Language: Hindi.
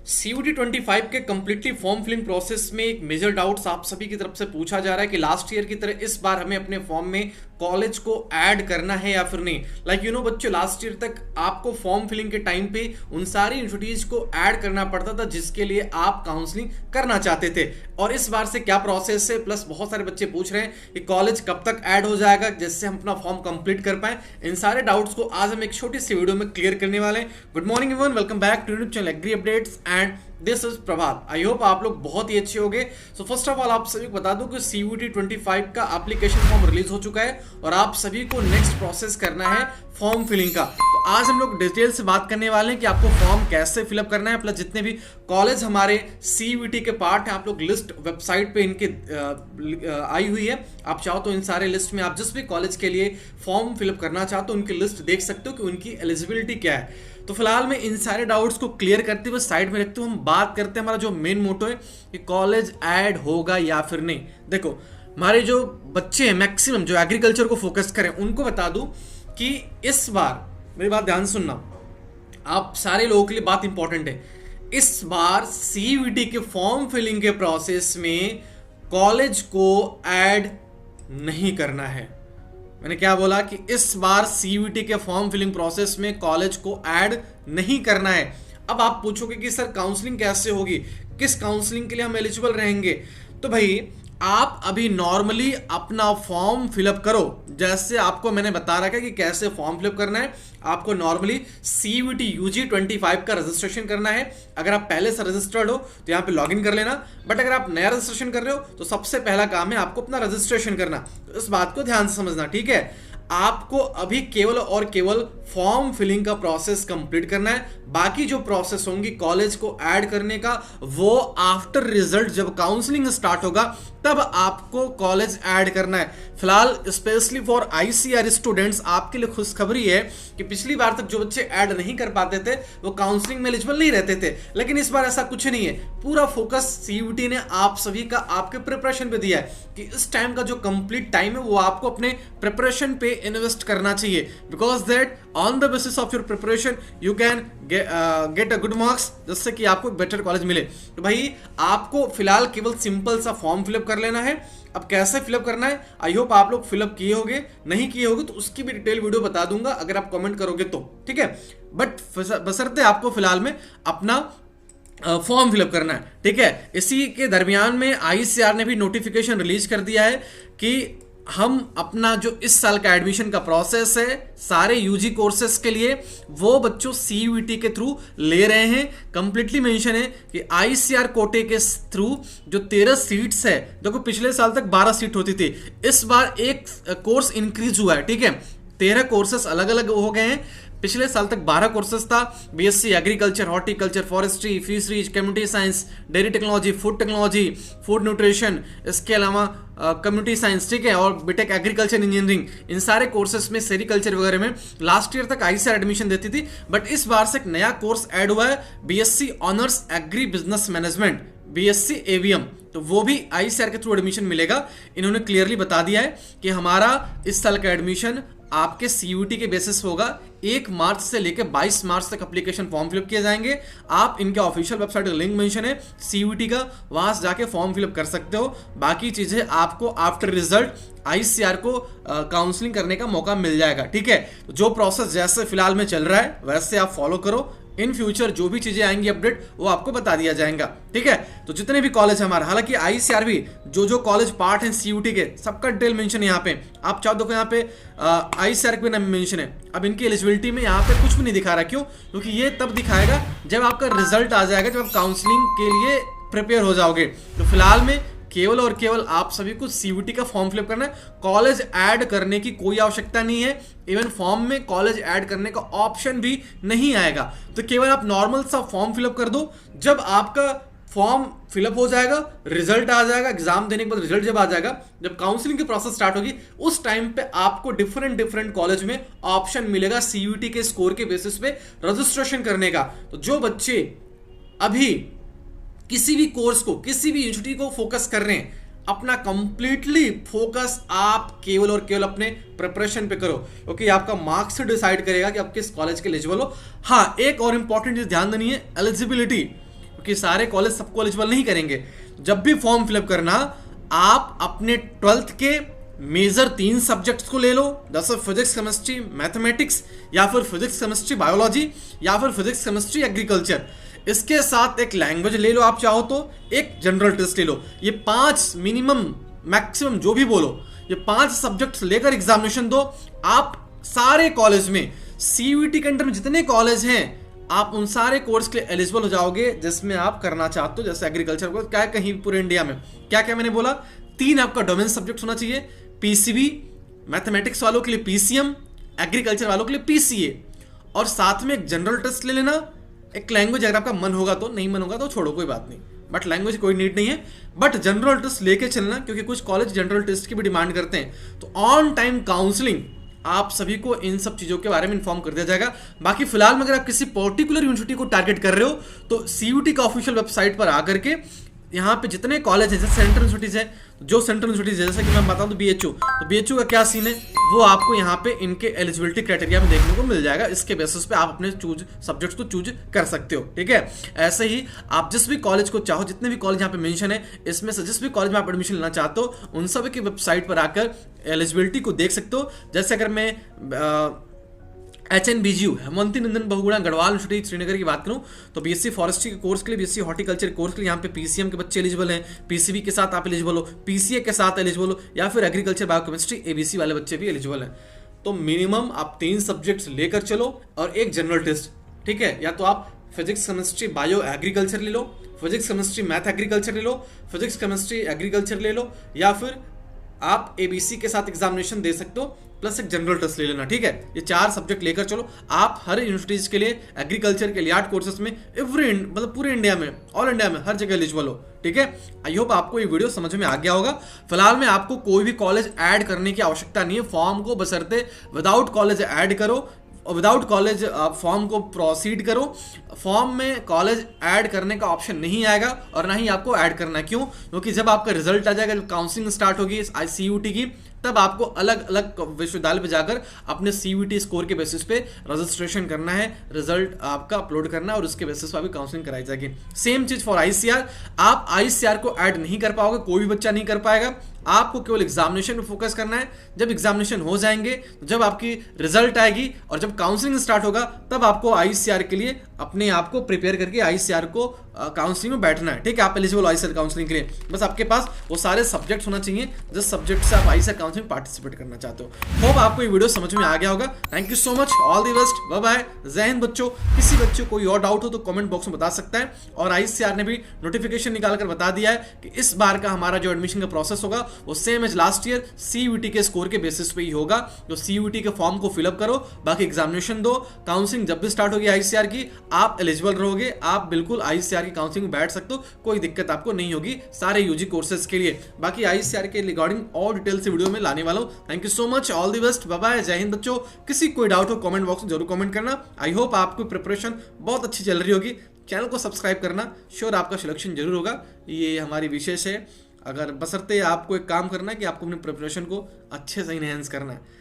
CUET 25 के कम्प्लीटली फॉर्म फिलिंग प्रोसेस में एक मेजर डाउट्स आप सभी की तरफ से पूछा जा रहा है कि लास्ट ईयर की तरह इस बार हमें अपने फॉर्म में कॉलेज को ऐड करना है या फिर नहीं। लाइक यू नो बच्चों, लास्ट ईयर तक आपको फॉर्म फिलिंग के टाइम पे उन सारी इंस्टीट्यूट्स को ऐड करना पड़ता था जिसके लिए आप काउंसलिंग करना चाहते थे। और इस बार से क्या प्रोसेस है, प्लस बहुत सारे बच्चे पूछ रहे हैं कि कॉलेज कब तक ऐड हो जाएगा जिससे हम अपना फॉर्म कंप्लीट कर पाए। इन सारे डाउट्स को आज हम एक छोटी सी वीडियो में क्लियर करने वाले हैं। Good morning everyone, welcome back to YouTube channel agri updates and this is Prabhat. I hope आप लोग बहुत ही अच्छे होंगे। सो फर्स्ट ऑफ ऑल आप सभी को बता दूं कि CUET 25 का एप्लीकेशन फॉर्म रिलीज हो चुका है और आप सभी को नेक्स्ट प्रोसेस करना है फॉर्म फिलिंग का। तो आज हम लोग डिटेल से बात करने वाले हैं कि आपको फॉर्म कैसे फिलअप करना है, प्लस जितने भी कॉलेज हमारे CUET के पार्ट हैं आप लोग लिस्ट वेबसाइट पे इनके आई हुई है। आप चाहो तो इन सारे लिस्ट में आप जिस भी कॉलेज के लिए फॉर्म फिलअप करना चाहते हो उनकी लिस्ट देख सकते हो कि उनकी एलिजिबिलिटी क्या है। तो फिलहाल मैं इन सारे डाउट्स को क्लियर करते हुए साइड में रखते हुए हम बात करते हैं हमारा जो मेन मोटो है कि कॉलेज ऐड होगा या फिर नहीं। देखो, हमारे जो बच्चे हैं मैक्सिमम जो एग्रीकल्चर को फोकस करें उनको बता दूं कि इस बार मेरी बात ध्यान सुनना, आप सारे लोगों के लिए बात इंपॉर्टेंट है। इस बार CUET के फॉर्म फिलिंग के प्रोसेस में कॉलेज को ऐड नहीं करना है। मैंने क्या बोला कि इस बार CUET के फॉर्म फिलिंग प्रोसेस में कॉलेज को ऐड नहीं करना है। अब आप पूछोगे कि सर काउंसलिंग कैसे होगी, किस काउंसलिंग के लिए हम एलिजिबल रहेंगे। तो भाई आप अभी नॉर्मली अपना फॉर्म फिलअप करो, जैसे आपको मैंने बता रखा है कि कैसे फॉर्म फिलअप करना है। आपको नॉर्मली CUET UG 25 का रजिस्ट्रेशन करना है। अगर आप पहले से रजिस्टर्ड हो तो यहाँ पे लॉगिन कर लेना, बट अगर आप नया रजिस्ट्रेशन कर रहे हो तो सबसे पहला काम है आपको अपना रजिस्ट्रेशन करना। तो इस बात को ध्यान से समझना, ठीक है। आपको अभी केवल और केवल फॉर्म फिलिंग का प्रोसेस कंप्लीट करना है। बाकी जो प्रोसेस होंगी कॉलेज को ऐड करने का वो आफ्टर रिजल्ट, जब काउंसलिंग स्टार्ट होगा तब आपको कॉलेज ऐड करना है। फिलहाल स्पेशली फॉर ICR स्टूडेंट्स आपके लिए खुशखबरी है कि पिछली बार तक जो बच्चे ऐड नहीं कर पाते थे वो काउंसलिंग में एलिजिबल नहीं रहते थे, लेकिन इस बार ऐसा कुछ नहीं है। पूरा फोकस CUET ने आप सभी का आपके प्रिपरेशन पे दिया है कि इस टाइम का जो कंप्लीट टाइम है वो आपको अपने प्रिपरेशन पे इन्वेस्ट करना चाहिए, because that on the basis of your preparation you can get a good marks, जिससे कि आपको बेटर कॉलेज मिले। तो भाई आपको फिलहाल केवल सिंपल सा फॉर्म फिलअप कर लेना है। अब कैसे फिलअप करना है आई होप आप लोग फिलअप किए होंगे, नहीं किए होंगे तो उसकी भी डिटेल वीडियो बता दूंगा अगर आप कमेंट करोगे तो, ठीक है। बट बशर्ते आपको फिलहाल में अपना फॉर्म फिलअप करना है, ठीक है। इसी के दरमियान में ICR ने भी नोटिफिकेशन रिलीज कर दिया है कि हम अपना जो इस साल का एडमिशन का प्रोसेस है सारे UG कोर्सेस के लिए वो बच्चों CUET के थ्रू ले रहे हैं। कंप्लीटली मेंशन है कि ICR कोटे के थ्रू जो 13 सीट्स है, देखो पिछले साल तक 12 सीट होती थी, इस बार एक कोर्स इंक्रीज हुआ है, ठीक है। 13 कोर्सेस अलग अलग हो गए हैं। पिछले साल तक 12 कोर्सेस था, BSc agriculture, horticulture, forestry, fisheries, community science, dairy technology, food nutrition, इसके अलावा कम्युनिटी साइंस, ठीक है, और बीटेक एग्रीकल्चर इंजीनियरिंग, इन सारे कोर्सेस में सेरिकल्चर वगैरह में लास्ट ईयर तक ICR एडमिशन देती थी, बट इस बार से एक नया कोर्स ऐड हुआ है BSc honours agri business management, BSc AVM, तो वो भी ICR के थ्रू एडमिशन मिलेगा। इन्होंने क्लियरली बता दिया है कि हमारा इस साल का एडमिशन आपके CUET के बेसिस होगा। 1 मार्च से लेकर 22 मार्च तक एप्लीकेशन फॉर्म फिलअप किए जाएंगे। आप इनके ऑफिशियल वेबसाइट का लिंक मेंशन है CUET का, वहां से जाके फॉर्म फिलअप कर सकते हो। बाकी चीजें आपको आफ्टर रिजल्ट ICR को काउंसलिंग करने का मौका मिल जाएगा, ठीक है। तो जो प्रोसेस जैसे फिलहाल में चल रहा है वैसे आप फॉलो करो। इन फ्यूचर जो भी चीजें आएंगी अपडेट वो आपको बता दिया जाएगा, ठीक है। तो जितने भी कॉलेज हमारे, हालांकि ICR भी जो कॉलेज पार्ट हैं CUET के सबका डिटेल मेंशन है यहाँ पे। आप चाहो देखो यहाँ पे ICR के नाम मेंशन है। अब इनकी एलिजिबिलिटी में यहाँ पे कुछ भी नहीं दिखा रहा, क्यों? क्योंकि ये तब दिखाएगा जब आपका रिजल्ट आ जाएगा, जब आप काउंसलिंग के लिए प्रिपेयर हो जाओगे। तो फिलहाल में केवल और केवल आप सभी को CUET का फॉर्म फिलअप करना है। कॉलेज ऐड करने की कोई आवश्यकता नहीं है, इवन फॉर्म में कॉलेज ऐड करने का ऑप्शन भी नहीं आएगा। तो केवल आप नॉर्मल सा फॉर्म फिलअप कर दो। जब आपका फॉर्म फिलअप हो जाएगा, रिजल्ट आ जाएगा, एग्जाम देने के बाद रिजल्ट जब आ जाएगा, जब काउंसलिंग की प्रोसेस स्टार्ट होगी, उस टाइम पे आपको डिफरेंट कॉलेज में ऑप्शन मिलेगा CUET के स्कोर के बेसिस पे रजिस्ट्रेशन करने का। तो जो बच्चे अभी किसी भी कोर्स को, किसी भी इंस्टीट्यूट को फोकस कर रहे हैं, अपना कंप्लीटली फोकस आप केवल और केवल अपने प्रिपरेशन पे करो, क्योंकि आपका मार्क्स डिसाइड करेगा कि आप किस कॉलेज के एलिजिबल हो। हाँ, एक और इंपॉर्टेंट चीज ध्यान देनी है, एलिजिबिलिटी। जबकि सारे कॉलेज सबको एलिजिबल नहीं करेंगे। जब भी फॉर्म फिलअप करना, आप अपने 12th के मेजर 3 सब्जेक्ट्स को ले लो, जैसे फिजिक्स केमिस्ट्री मैथमेटिक्स, या फिर फिजिक्स केमिस्ट्री बायोलॉजी, या फिर फिजिक्स केमिस्ट्री एग्रीकल्चर। इसके साथ एक लैंग्वेज ले लो आप चाहो तो, एक जनरल टेस्ट ले लो। ये 5 मिनिमम मैक्सिमम जो भी बोलो, ये 5 सब्जेक्ट्स लेकर एग्जामिनेशन दो। आप सारे कॉलेज में, सीयूईटी के अंडर में जितने कॉलेज हैं, आप उन सारे कोर्स के लिए एलिजिबल हो जाओगे जिसमें आप करना चाहते हो। जैसे एग्रीकल्चर को क्या है, कहीं पूरे इंडिया में क्या क्या मैंने बोला, 3 आपका डोमेन सब्जेक्ट होना चाहिए, पीसीबी, मैथमेटिक्स वालों के लिए पीसीएम, एग्रीकल्चर वालों के लिए पीसीए, और साथ में एक जनरल टेस्ट ले लेना, एक लैंग्वेज अगर आपका मन होगा तो, नहीं मन होगा तो छोड़ो, कोई बात नहीं, बट लैंग्वेज कोई नीड नहीं है, बट जनरल टेस्ट लेके चलना, क्योंकि कुछ कॉलेज जनरल टेस्ट की भी डिमांड करते हैं। तो ऑन टाइम काउंसलिंग आप सभी को इन सब चीजों के बारे में इन्फॉर्म कर दिया जाएगा। बाकी फिलहाल में अगर आप किसी पर्टिकुलर यूनिवर्सिटी को टारगेट कर रहे हो तो सीयूटी का ऑफिशियल वेबसाइट पर आकर के यहाँ पे जितने कॉलेज हैं, जैसे सेंट्रल यूनिवर्सिटीज है, जो सेंट्रल यूनिवर्सिटीज है, जैसे कि मैं बताऊं तो बीएचयू, तो बीएचयू का क्या सीन है वो आपको यहाँ पे इनके एलिजिबिलिटी क्राइटेरिया में देखने को मिल जाएगा। इसके बेसिस पे आप अपने सब्जेक्ट्स को चूज कर सकते हो, ठीक है। ऐसे ही आप जिस भी कॉलेज को चाहो, जितने भी कॉलेज यहाँ पे मेंशन है, इसमें से जिस भी कॉलेज में आप एडमिशन लेना चाहते हो, उन सभी की वेबसाइट पर आकर एलिजिबिलिटी को देख सकते हो। जैसे अगर मैं HNBGU हेमंती नंदन बहुगुणा गढ़वाल यूनिवर्सिटी श्रीनगर की बात करूं तो बीएससी फॉरेस्ट्री के कोर्स के लिए, बीएससी हॉर्टिकल्चर कोर्स के लिए यहाँ पे पीसीएम के बच्चे एलिजिबल हैं, पीसीबी के साथ आप एलिजिबल हो, पीसीए के साथ एलिजिबल हो, या फिर एग्रीकल्चर बायोकेमिस्ट्री एबीसी वाले बच्चे भी एलिजिबल हैं। तो मिनिमम आप 3 सब्जेक्ट्स लेकर चलो और एक जनरल टेस्ट, ठीक है। या तो आप फिजिक्स केमिस्ट्री बायो एग्रीकल्चर ले लो, फिजिक्स केमिस्ट्री मैथ एग्रीकल्चर ले लो, फिजिक्स केमिस्ट्री एग्रीकल्चर ले लो, या फिर आप एबीसी के साथ एग्जामिनेशन दे सकते हो प्लस एक जनरल टेस्ट ले लेना, ठीक है। ये 4 सब्जेक्ट लेकर चलो। आप हर यूनिवर्सिटीज के लिए, एग्रीकल्चर के लिए, आर्ट कोर्सेज में मतलब पूरे इंडिया में, ऑल इंडिया में हर जगह एलिजिबल हो, ठीक है। आई होप आपको ये वीडियो समझ में आ गया होगा। फिलहाल में आपको कोई भी कॉलेज ऐड करने की आवश्यकता नहीं है फॉर्म को, बशर्ते विदाउट कॉलेज ऐड करो, विदाउट कॉलेज फॉर्म को प्रोसीड करो। फॉर्म में कॉलेज ऐड करने का ऑप्शन नहीं आएगा और ना ही आपको ऐड करना है। क्यों? क्योंकि जब आपका रिजल्ट आ जाएगा, जब काउंसलिंग स्टार्ट होगी सीयूटी की, तब आपको अलग अलग विश्वविद्यालय पे जाकर अपने सीयूटी स्कोर के बेसिस पे रजिस्ट्रेशन करना है, रिजल्ट आपका अपलोड करना है और उसके बेसिस पे भी काउंसलिंग कराई जाएगी। सेम चीज फॉर आईसीआर। आप आईसीआर को ऐड नहीं कर पाओगे, कोई भी बच्चा नहीं कर पाएगा। आपको केवल एग्जामिनेशन पे फोकस करना है। जब एग्जामिनेशन हो जाएंगे, जब आपकी रिजल्ट आएगी और जब काउंसलिंग स्टार्ट होगा, तब आपको आईसीआर के लिए अपने आप को प्रिपेयर करके आईसीआर को काउंसलिंग में बैठना है, ठीक है। आप एलिजिबल आईसीआर काउंसलिंग के लिए बस आपके पास वो सारे सब्जेक्ट्स होना चाहिए जिस सब्जेक्ट से आप आईसीआर काउंसलिंग में पार्टिसिपेट करना चाहते हो। होप आपको ये वीडियो समझ में आ गया होगा। Thank you so much, all the best, bye bye, जय हिंद बच्चों। किसी बच्चे को कोई और डाउट हो तो कमेंट बॉक्स में बता सकता है। और आईसीआर ने भी नोटिफिकेशन निकाल कर बता दिया है कि इस बार का हमारा जो एडमिशन का प्रोसेस होगा वो same as last year CUT के स्कोर के बेसिस पे ही होगा। तो सीयूटी के फॉर्म को फिलअप करो, बाकी एग्जामिनेशन दो, काउंसलिंग जब भी स्टार्ट होगी आईसीआर की, आप एलिजिबल रहोगे, आप बिल्कुल आईसीआर की काउंसलिंग में बैठ सकते हो, कोई दिक्कत आपको नहीं होगी सारे यूजी कोर्सेज के लिए। बाकी आईसीआर के रिगार्डिंग और डिटेल से वीडियो में लाने वाला हूं। Thank you so much, all the best, bye bye, जय हिंद बच्चों। किसी कोई डाउट हो कमेंट बॉक्स में जरूर कमेंट करना। आई होप आपकी प्रिपरेशन बहुत अच्छी चल रही होगी। चैनल को सब्सक्राइब करना, श्योर आपका सिलेक्शन जरूर होगा, ये हमारी विशेष है। अगर बशर्ते आपको एक काम करना है कि आपको अपनी प्रिपरेशन को अच्छे से इनहेंस करना है।